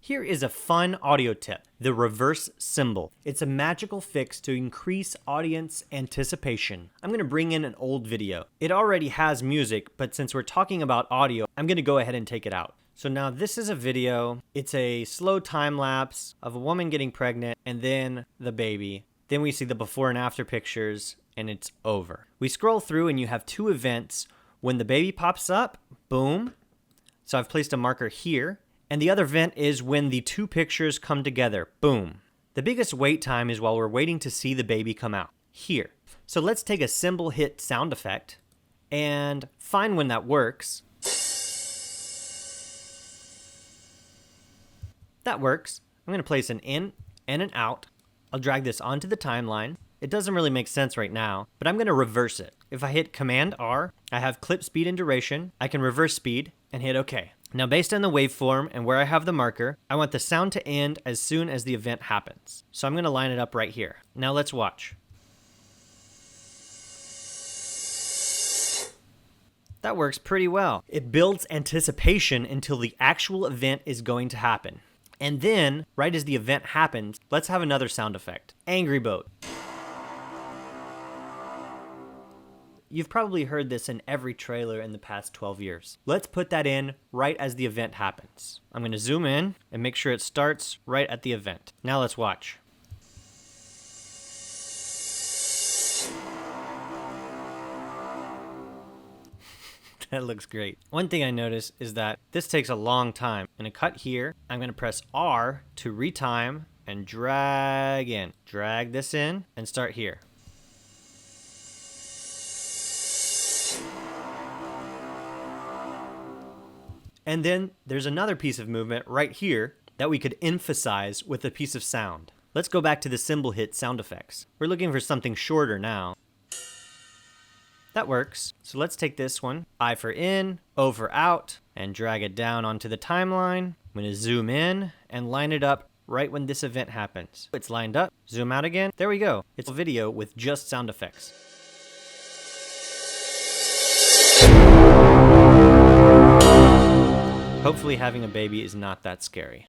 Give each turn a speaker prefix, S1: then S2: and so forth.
S1: Here is a fun audio tip, the reverse cymbal. It's a magical fix to increase audience anticipation. I'm going to bring in an old video. It already has music, but since we're talking about audio, I'm going to go ahead and take it out. So now this is a video. It's a slow time lapse of a woman getting pregnant and then the baby. Then we see the before and after pictures and it's over. We scroll through and you have two events. When the baby pops up, boom. So I've placed a marker here. And the other event is when the two pictures come together, boom. The biggest wait time is while we're waiting to see the baby come out, here. So let's take a cymbal hit sound effect and find when that works. That works. I'm going to place an in and an out. I'll drag this onto the timeline. It doesn't really make sense right now, but I'm going to reverse it. If I hit Command R, I have clip speed and duration. I can reverse speed and hit OK. Now, based on the waveform and where I have the marker, I want the sound to end as soon as the event happens. So I'm going to line it up right here. Now let's watch. That works pretty well. It builds anticipation until the actual event is going to happen. And then, right as the event happens, let's have another sound effect. Angry boat. You've probably heard this in every trailer in the past 12 years. Let's put that in right as the event happens. I'm going to zoom in and make sure it starts right at the event. Now let's watch. That looks great. One thing I noticed is that this takes a long time. I'm going to cut here. I'm going to press R to retime and drag in. Drag this in and start here. And then there's another piece of movement right here that we could emphasize with a piece of sound. Let's go back to the cymbal hit sound effects. We're looking for something shorter now. That works. So let's take this one, I for in, O for out, and drag it down onto the timeline. I'm going to zoom in and line it up right when this event happens. It's lined up, zoom out again. There we go. It's a video with just sound effects. Hopefully having a baby is not that scary.